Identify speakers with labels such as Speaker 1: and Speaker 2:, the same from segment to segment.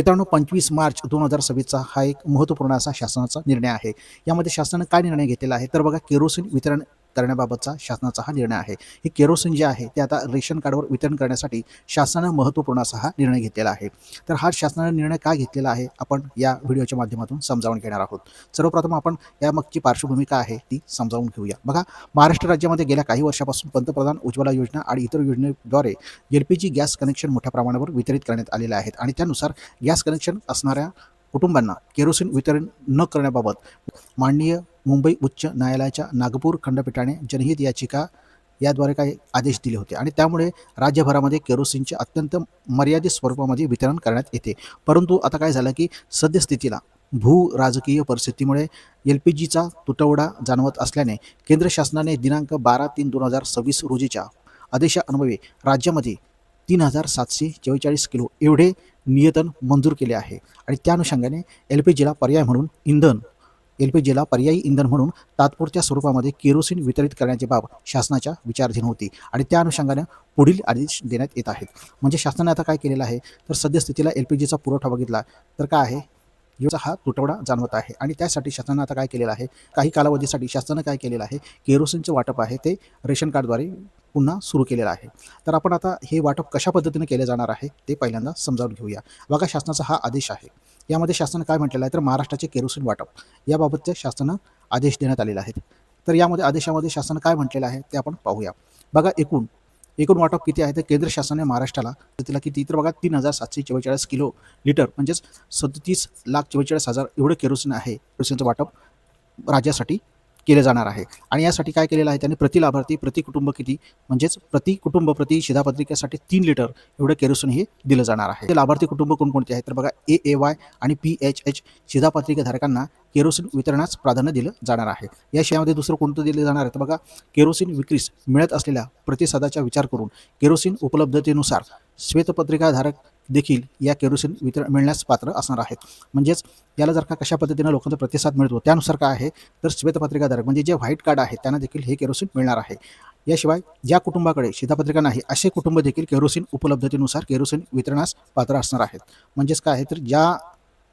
Speaker 1: मित्रांनो, 25 मार्च 2026चा हा एक महत्त्वपूर्ण असा शासनाचा निर्णय आहे. यामध्ये शासनाने काय निर्णय घेतलेला आहे, तर बघा, केरोसिन वितरण करण्याबाबतचा शासनाचा हा निर्णय आहे. हे केरोसिन जे आहे ते आता रेशन कार्डवर वितरण करण्यासाठी शासनानं महत्त्वपूर्ण असा हा निर्णय घेतलेला आहे. तर हा शासनाने निर्णय का घेतलेला आहे, आपण या व्हिडिओच्या माध्यमातून समजावून घेणार आहोत. सर्वप्रथम आपण यामागची पार्श्वभूमी काय आहे ती समजावून घेऊया. बघा, महाराष्ट्र राज्यामध्ये गेल्या काही वर्षापासून पंतप्रधान उज्ज्वला योजना आणि इतर योजनेद्वारे एल-पी-जी गॅस कनेक्शन मोठ्या प्रमाणावर वितरित करण्यात आलेले आहेत आणि त्यानुसार गॅस कनेक्शन असणाऱ्या कुटुंबांना केरोसिन वितरण न करण्याबाबत माननीय मुंबई उच्च न्यायालयाच्या नागपूर खंडपीठाने जनहित याचिका याद्वारे काही आदेश दिले होते आणि त्यामुळे राज्यभरामध्ये केरोसिनचे अत्यंत मर्यादित स्वरूपामध्ये वितरण करण्यात येते. परंतु आता काय झालं की सद्यस्थितीला भू राजकीय परिस्थितीमुळे एल-पी-जीचा तुटवडा जाणवत असल्याने केंद्र शासनाने दिनांक 12/3/2026 रोजीच्या आदेशान्वये राज्यामध्ये 3,744 किलो एवढे नियतन मंजूर केले आहे आणि त्या अनुषंगाने एल-पी-जीला पर्यायी इंधन म्हणून तात्पुरत्या स्वरूपामध्ये केरोसिन वितरित करण्याची बाब शासनाच्या विचाराधीन होती आणि त्या अनुषंगाने पुढील आदेश देण्यात येत आहेत. म्हणजे शासनाने आता काय केलेलं आहे, तर सद्यस्थितीला एल-पी-जीचा पुरवठा बघितला तर काय आहे, याचा हा तुटवडा जाणवत आहे आणि त्यासाठी शासनाने आता काय केलेलं आहे, काही कालावधीसाठी शासनाने काय केलेलं आहे, केरोसिनचं वाटप आहे ते रेशन कार्डद्वारे पुन्हा सुरू केलेलं आहे. तर आपण आता हे वाटप कशा पद्धतीने केले जाणार आहे ते पहिल्यांदा समजावून घेऊया. बघा, शासनाचा हा आदेश आहे. यामध्ये शासनाने काय म्हटलेलं आहे, तर महाराष्ट्राचे केरोसिन वाटप याबाबतचे शासनानं आदेश देण्यात आलेले आहेत. तर यामध्ये आदेशामध्ये शासनानं काय म्हटलेलं आहे ते आपण पाहूया. बघा, एकूण एकूण वाटप किती आहे, तर केंद्र शासनाने महाराष्ट्राला तिला किती, तर बघा 3,744 किलो लिटर म्हणजेच 37,44,000 एवढं केरोसिन आहे. केरोसिनचं वाटप राज्यासाठी केले जाणार आहे आणि यासाठी काय केलेलं आहे त्यांनी, प्रति लाभार्थी प्रति कुटुंब किती, म्हणजेच प्रति कुटुंब प्रति शिधापत्रिकेसाठी 3 लिटर एवढं केरोसिन हे दिलं जाणार आहे. ते लाभार्थी कुटुंब कोणकोणते आहेत, तर बघा, AAY आणि PHH शिधापत्रिकाधारकांना केरोसिन वितरणास प्राधान्य दिलं जाणार आहे. याशिवाय दुसरं कोणतं दिलं जाणार आहे, तर बघा, केरोसिन विक्रीस मिळत असलेल्या प्रतिसादाचा विचार करून केरोसिन उपलब्धतेनुसार श्वेतपत्रिकाधारक देखील या केरोसिन वितरण मिळण्यास पात्र असणार आहेत. म्हणजेच याला जर का कशा पद्धतीने लोकांचा प्रतिसाद मिळतो त्यानुसार काय आहे, तर श्वेतपत्रिकाधारक म्हणजे जे व्हाईट कार्ड आहे त्यांना देखील हे केरोसिन मिळणार आहे. याशिवाय ज्या कुटुंबाकडे शिधापत्रिका नाही असे कुटुंब देखील केरोसिन उपलब्धतेनुसार केरोसिन वितरणास पात्र असणार आहेत. म्हणजेच काय आहे, तर ज्या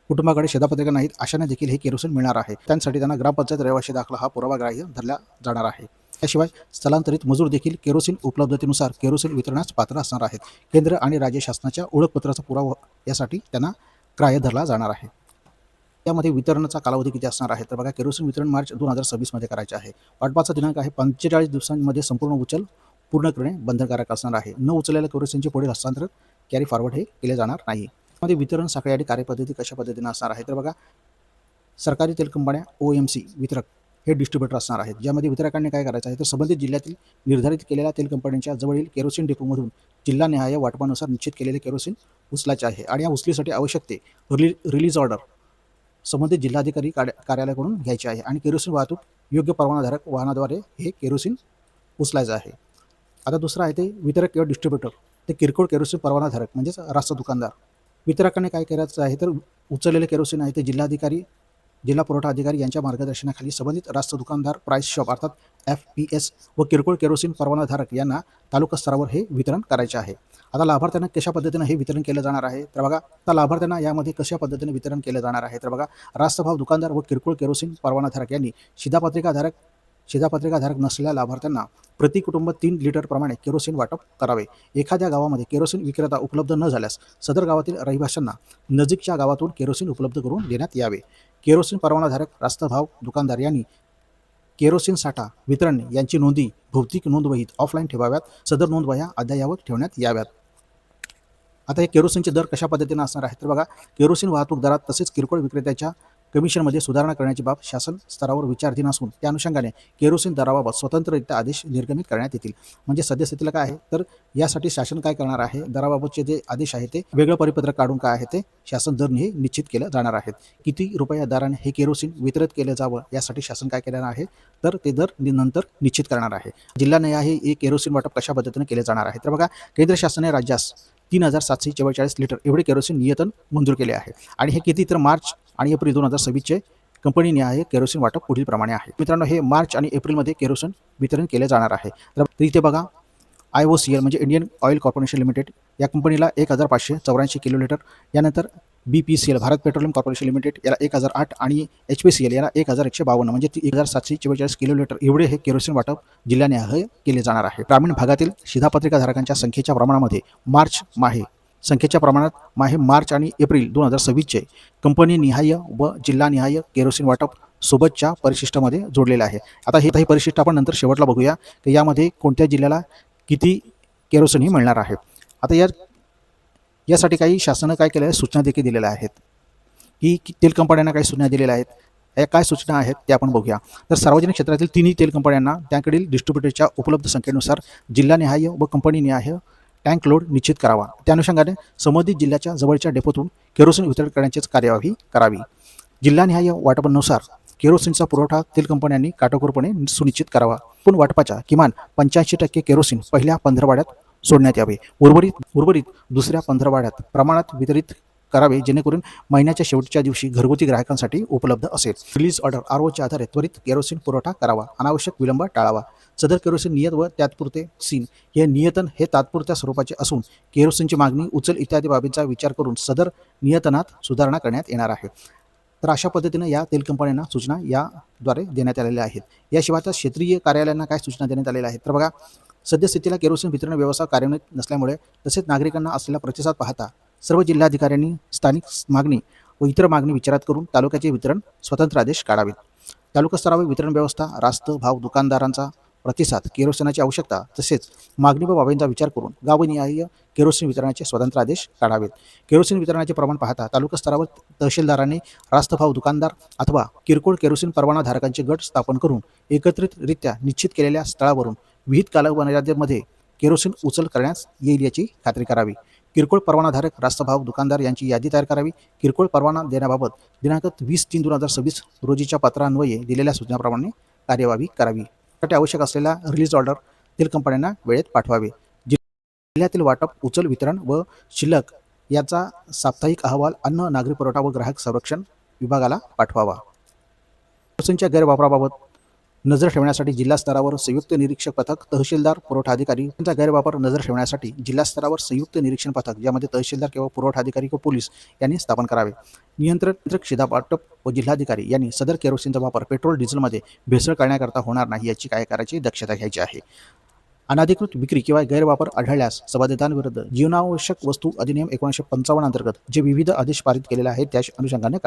Speaker 1: कुटुंबाकडे शिधापत्रिका नाहीत अशांना देखील हे केरोसिन मिळणार आहे. त्यांसाठी त्यांना ग्रामपंचायत रहिवासी दाखला हा पुरावाग्राह्य धरला जाणार आहे. त्याशिवाय स्थलांतरित मजूर देखील केरोसिन उपलब्धतेनुसार केरोसिन वितरणास पात्र असणार आहेत. केंद्र आणि राज्य शासनाच्या ओळखपत्राचा पुरावा यासाठी त्यांना ग्राह्य धरला जाणार आहे. त्यामध्ये वितरणाचा कालावधी किती असणार आहे, तर बघा, केरोसिन वितरण मार्च 2026 मध्ये करायचे आहे. वाटपाचा दिनांक आहे 45 दिवसांमध्ये संपूर्ण उचल पूर्ण करणे बंधनकारक असणार आहे. न उचललेल्या केरोसिनचे पुढील हस्तांतरण कॅरी फॉरवर्ड हे केले जाणार नाही. मध्ये वितरण साखळी आणि कार्यपद्धती कशा पद्धतीने असणार आहे, तर बघा, सरकारी तेल कंपन्या OMC वितरक हे डिस्ट्रीब्युटर असणार आहेत. ज्यामध्ये वितरकांनी काय करायचं आहे, तर संबंधित जिल्ह्यातील निर्धारित केलेल्या तेल कंपन्यांच्या जवळील केरोसिन डेपोमधून जिल्हानिहाय वाटपानुसार निश्चित केलेले केरोसिन उचलायचे आहे आणि या उचलीसाठी आवश्यक ते रिलीज ऑर्डर संबंधित जिल्हाधिकारी कार्यालयाकडून घ्यायचे आहे आणि केरोसिन वाहतूक योग्य परवानाधारक वाहनाद्वारे हे केरोसिन उचलायचं आहे. आता दुसरं आहे ते वितरक किंवा डिस्ट्रीब्युटर, ते किरकोळ केरोसिन परवानाधारक म्हणजेच रास्त दुकानदार. वितरकाने काय करायचं आहे, तर उचललेले केरोसिन आहे ते जिल्हा पुरवठा अधिकारी यांच्या मार्गदर्शनाखाली संबंधित रास्त दुकानदार, प्राइस शॉप अर्थात FPS व किरकोळ केरोसिन परवानाधारक यांना तालुका स्तरावर हे वितरण करायचे आहे. आता लाभार्थ्यांना कशा पद्धतीने हे वितरण केलं जाणार आहे, तर बघा, आता लाभार्थ्यांना यामध्ये कशा पद्धतीने वितरण केलं जाणार आहे, तर बघा, रास्तभाव दुकानदार व किरकोळ केरोसिन परवानाधारक यांनी शिधापत्रिकाधारक नसलेल्या लाभार्थ्यांना प्रति कुटुंब 3 लिटर प्रमाणे केरोसिन वाटप करावे. एखाद्या गावामध्ये केरोसिन विक्रेता उपलब्ध न झाल्यास सदर गावातील रहिवाशांना नजीकच्या गावातून केरोसिन उपलब्ध करून देण्यात यावे. केरोसिन परवानाधारक रास्तभाव दुकानदार यांनी केरोसिन साठा वितरण यांची नोंदी भौतिक नोंदवहीत ऑफलाईन ठेवाव्यात. सदर नोंदवह्या अद्ययावत ठेवण्यात याव्यात. आता हे केरोसिनचे दर कशा पद्धतीने असणार आहे, तर बघा, केरोसिन वाहतूक दरात तसेच किरकोळ विक्रेत्याच्या कमिशनमध्ये सुधारणा करण्याची बाब शासन स्तरावर विचाराधीन असून त्या अनुषंगाने केरोसिन दराबाबत स्वतंत्ररित्या आदेश निर्गमित करण्यात येतील. म्हणजे सद्यस्थितीला काय आहे, तर यासाठी शासन काय करणार आहे, दराबाबतचे जे आदेश आहे ते वेगळं परिपत्रक काढून काय आहे ते शासन दर हे निश्चित केलं जाणार आहेत. किती रुपया दराने हे केरोसिन वितरित केलं जावं यासाठी शासन काय केलं आहे, तर ते दर नंतर निश्चित करणार आहे. जिल्हानिहाय हे केरोसिन वाटप कशा पद्धतीने केले जाणार आहे, तर बघा, केंद्र शासनाने राज्यास 3,744 लिटर एवढे केरोसिन नियतन मंजूर केले आहे आणि हे किती, तर मार्च आणि एप्रिल 2026चे कंपनीनिहाय केरोसिन वाटप पुढील प्रमाणे आहे. मित्रांनो, हे मार्च आणि एप्रिलमध्ये केरोसिन वितरण केले जाणार आहे. तर इथे बघा, IOCL म्हणजे इंडियन ऑइल कॉर्पोरेशन लिमिटेड या कंपनीला 1,584 किलो लिटर, यानंतर BPCL Bharat petroleum corporation limited याला 1008 आणि HPCL याला 1152 म्हणजे 1744 किलोलिटर एवढे हे केरोसिन वाटप जिल्ह्याने केले जाणार आहे. ग्रामीण भागातील शिधापत्रिकाधारकांच्या संख्येच्या प्रमाणामध्ये संख्येच्या प्रमाणात मार्च आणि एप्रिल 2026चे कंपनीनिहाय व जिल्हानिहाय केरोसिन वाटप सोबतच्या परिशिष्टामध्ये जोडलेले आहे. आता हे परिशिष्ट आपण नंतर शेवटला बघूया की यामध्ये कोणत्या जिल्ह्याला किती केरोसिन मिळणार आहे. आता यासाठी काही शासनानं काय केलं आहे, सूचना देखील दिलेल्या आहेत की तेल कंपन्यांना काही सूचना दिलेल्या आहेत. या काय सूचना आहेत ते आपण बघूया. तर सार्वजनिक क्षेत्रातील तिन्ही तेल कंपन्यांना त्याकडील डिस्ट्रीब्युटरच्या उपलब्ध संख्येनुसार जिल्हानिहाय व कंपनीनिहाय टँक लोड निश्चित करावा. त्या अनुषंगाने संबंधित जिल्ह्याच्या जवळच्या डेपोतून केरोसिन वितरण करण्याचीच कार्यवाही करावी. जिल्हानिहाय वाटपानुसार केरोसिनचा पुरवठा तेल कंपन्यांनी काटेकोरपणे सुनिश्चित करावा. पण वाटपाच्या किमान 85% केरोसिन पहिल्या पंधरवड्यात सोडण्यात यावे. उर्वरित दुसऱ्या पंधरवड्यात प्रमाणात वितरित करावे, जेणेकरून महिन्याच्या शेवटच्या दिवशी घरगुती ग्राहकांसाठी उपलब्ध असेल. रिलीज ऑर्डर ROच्या आधारे त्वरित केरोसिन पुरवठा करावा. अनावश्यक विलंब टाळावा. सदर केरोसिन नियत व तात्पुरते सीन हे नियतन हे तात्पुरत्या स्वरूपाचे असून केरोसिनची मागणी उचल इत्यादी बाबींचा विचार करून सदर नियतनात सुधारणा करण्यात येणार आहे. तर अशा पद्धतीने या तेल कंपन्यांना सूचना याद्वारे देण्यात आलेल्या आहेत. याशिवाय त्या क्षेत्रीय कार्यालयांना काय सूचना देण्यात आलेल्या आहेत तर बघा, सद्यस्थितीला केरोसिन वितरण व्यवस्था कार्यान्वित नसल्यामुळे तसेच नागरिकांना असलेला प्रतिसाद पाहता सर्व जिल्हाधिकाऱ्यांनी स्थानिक मागणी व इतर मागणी विचारात करून तालुक्याचे वितरण स्वतंत्र आदेश काढावेत. तालुका स्तरावर वितरण व्यवस्था, रास्त भाव दुकानदारांचा प्रतिसाद, केरोसिनाची आवश्यकता तसेच मागणी व बाबींचा विचार करून गावनिहाय केरोसिन वितरणाचे स्वतंत्र आदेश काढावेत. केरोसिन वितरणाचे प्रमाण पाहता तालुका स्तरावर तहसीलदारांनी रास्त भाव दुकानदार अथवा किरकोळ केरोसिन परवानाधारकांचे गट स्थापन करून एकत्रितरित्या निश्चित केलेल्या स्थळावरून विहित कालमर्यादेमध्ये केरोसिन उचल करण्यास येईल याची खात्री करावी. किरकोळ परवानाधारक, रास्तभाव दुकानदार यांची यादी तयार करावी. किरकोळ परवाना देण्याबाबत दिनांक 20/3/2026 रोजीच्या पत्रान्वये दिलेल्या सूचनाप्रमाणे कार्यवाही करावी. त्यासाठी आवश्यक असलेला रिलीज ऑर्डर तेल कंपन्यांना वेळेत पाठवावे. जिल्ह्यातील वाटप, उचल, वितरण व शिल्लक याचा साप्ताहिक अहवाल अन्न, नागरी पुरवठा व ग्राहक संरक्षण विभागाला पाठवावा. केरोसिनच्या गैरवापराबाबत नजर ठेवण्यासाठी जिल्हा स्तरावर संयुक्त निरीक्षक पथक, तहसीलदार, पुरवठा अधिकारी यांचा गैरवापर नजर ठेवण्यासाठी जिल्हा स्तरावर संयुक्त निरीक्षण पथक, ज्यामध्ये तहसीलदार किंवा पुरवठा अधिकारी किंवा पोलीस यांनी स्थापन करावे. नियंत्रक शिधावाटप व जिल्हाधिकारी यांनी सदर केरोसिनचा वापर पेट्रोल डिझेलमध्ये भेसळ करण्याकरता होणार नाही याची काय करायची दक्षता घ्यायची आहे. अनाधिकृत विक्री किंवा गैरवापर आढळल्यास संबंधितांविरुद्ध जीवनावश्यक वस्तू अधिनियम 1955 अंतर्गत जे विविध आदेश पारित केलेले आहेत त्या अनुषंगाने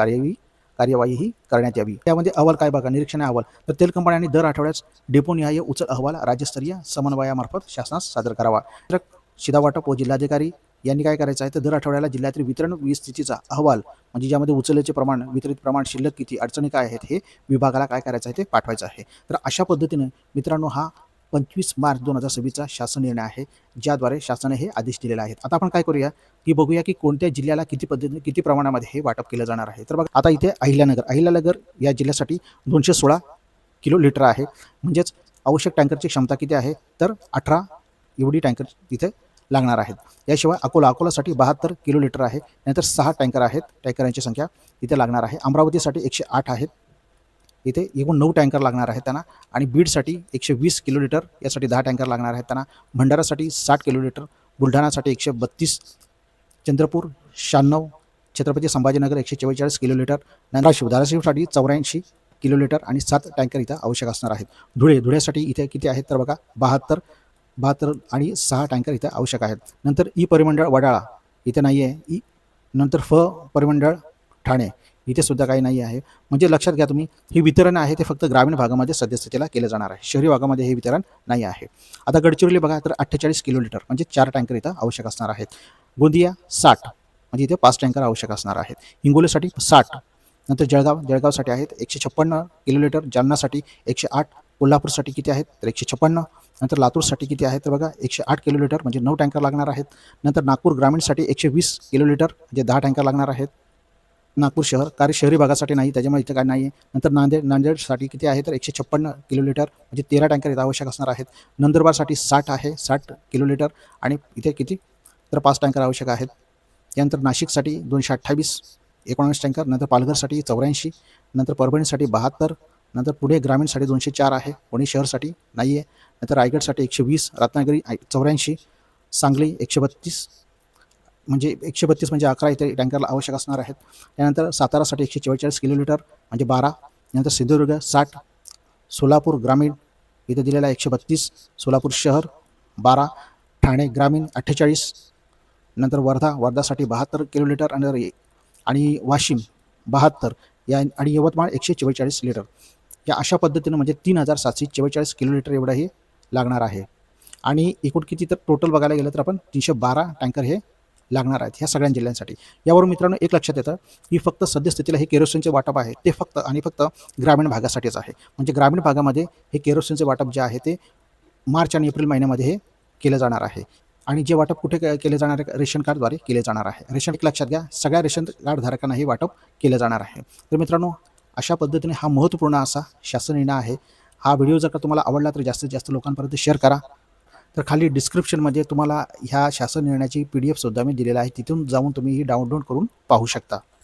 Speaker 1: कार्यवाही करण्यात यावी. त्यामध्ये अहवाल काय बघा, निरीक्षण अहवाल. तर तेल कंपन्यांनी दर आठवड्यास डेपोनिहाय उचल अहवाल राज्यस्तरीय समन्वयामार्फत शासनास सादर करावा. शिधावाटप व जिल्हाधिकारी यांनी काय करायचं आहे तर दर आठवड्याला जिल्ह्यातील वितरण स्थितीचा अहवाल, म्हणजे ज्यामध्ये उचलेचे प्रमाण, वितरित प्रमाण, शिल्लक किती, अडचणी काय आहेत हे विभागाला काय करायचं आहे ते पाठवायचं आहे. तर अशा पद्धतीने मित्रांनो हा 25 मार्च 2026चा शासन निर्णय आहे, ज्याद्वारे शासनाने हे आदेश दिलेले आहेत. आता आपण काय करूया की बघूया की कोणत्या जिल्ह्याला किती पद्धतीने किती प्रमाणामध्ये हे वाटप केलं जाणार आहे. तर बघा, आता इथे अहिल्यानगर या जिल्ह्यासाठी 216 किलो लिटर आहे. म्हणजेच आवश्यक टँकरची क्षमता किती आहे तर 18 एवढी टँकर इथे लागणार आहेत. याशिवाय अकोलासाठी 72 किलो लिटर आहे. नंतर 6 टँकर आहेत. टँकरांची संख्या इथे लागणार आहे. अमरावतीसाठी 108 आहेत. इथे एकूण 9 टँकर लागणार आहेत त्यांना. आणि बीडसाठी 120 किलो लिटर, यासाठी 10 टँकर लागणार आहेत त्यांना. भंडारासाठी 60 किलो लिटर, बुलढाणासाठी 132, चंद्रपूर 96, छत्रपती संभाजीनगर 144 किलो लिटर, धाराशिवसाठी 84 किलो लिटर आणि 7 टँकर इथं आवश्यक असणार आहेत. धुळ्यासाठी इथे किती आहेत तर बघा 72 आणि 6 टँकर इथे आवश्यक आहेत. नंतर परिमंडळ वडाळा इथे नाही आहे. नंतर परिमंडळ ठाणे इथे सुद्धा काही नाही आहे. म्हणजे लक्षात घ्या तुम्ही, हे वितरण आहे ते फक्त ग्रामीण भागामध्ये सद्यस्थितीला केलं जाणार आहे. शहरी भागामध्ये हे वितरण नाही आहे. आता गडचिरोली बघा तर 48 किलो लिटर म्हणजे 4 टँकर इथं आवश्यक असणार आहेत. गोंदिया 60 म्हणजे इथे 5 टँकर आवश्यक असणार आहेत. हिंगोलीसाठी 60. नंतर जळगावसाठी आहेत 156 किलो लिटर, जालनासाठी 108, कोल्हापूरसाठी किती आहेत तर 156. नंतर लातूरसाठी किती आहेत तर बघा 108 किलो लिटर म्हणजे 9 टँकर लागणार आहेत. नंतर नागपूर ग्रामीणसाठी 120 किलो लिटर म्हणजे 10 टँकर लागणार आहेत. नागपूर शहर, कार्य शहरी भागासाठी नाही त्याच्यामुळे इथं काय नाही आहे. नंतर नांदेडसाठी किती आहे तर 156 किलो लिटर म्हणजे 13 टँकर इथं आवश्यक असणार आहेत. नंदुरबारसाठी 60 आहे, 60 किलो लिटर आणि इथे किती तर 5 टँकर आवश्यक आहेत. त्यानंतर नाशिकसाठी 228, 19 टँकर. नंतर पालघरसाठी 84, नंतर परभणीसाठी 72, नंतर पुणे ग्रामीणसाठी 204 आहे. पुणे शहरसाठी नाही आहे. नंतर रायगडसाठी 120, रत्नागिरी 84, सांगली 132, म्हणजे 132 म्हणजे 11 इथे टँकरला आवश्यक असणार आहेत. त्यानंतर सातारासाठी 144 किलोमीटर म्हणजे 12. नंतर सिंधुदुर्ग 60, सोलापूर ग्रामीण इथे दिलेला आहे 132, सोलापूर शहर 12, ठाणे ग्रामीण 48, नंतर वर्धासाठी 72 किलोमीटर आणि वाशिम 72 आणि यवतमाळ 144 लिटर. या अशा पद्धतीनं म्हणजे 3744 किलोमीटर एवढं हे लागणार आहे. आणि एकूण किती तर टोटल बघायला गेलं तर आपण 312 टँकर हे लागणार आहेत ह्या सगळ्या जिल्ह्यांसाठी. यावरून मित्रांनो एक लक्षात येतं की फक्त सद्यस्थितीला हे केरोसिनचे वाटप आहे ते फक्त आणि फक्त ग्रामीण भागासाठीच आहे. म्हणजे ग्रामीण भागामध्ये हे केरोसिनचे वाटप जे आहे ते मार्च आणि एप्रिल महिन्यामध्ये हे केलं जाणार आहे. आणि जे वाटप कुठे केले जाणार आहे? रेशन कार्डद्वारे केले जाणार आहे. रेशन एक लक्षात घ्या, सगळ्या रेशन कार्ड धारकांना हे वाटप केलं जाणार आहे. तर मित्रांनो, अशा पद्धतीने हा महत्त्वपूर्ण असा शासन निर्णय आहे. हा व्हिडिओ जर का तुम्हाला आवडला तर जास्तीत जास्त लोकांपर्यंत शेअर करा. तर खाली डिस्क्रिप्शनमध्ये तुम्हाला ह्या शासन निर्णयाची PDF सुद्धा मी दिलेला आहे. तिथून जाऊन तुम्ही ही डाउनलोड करून पाहू शकता.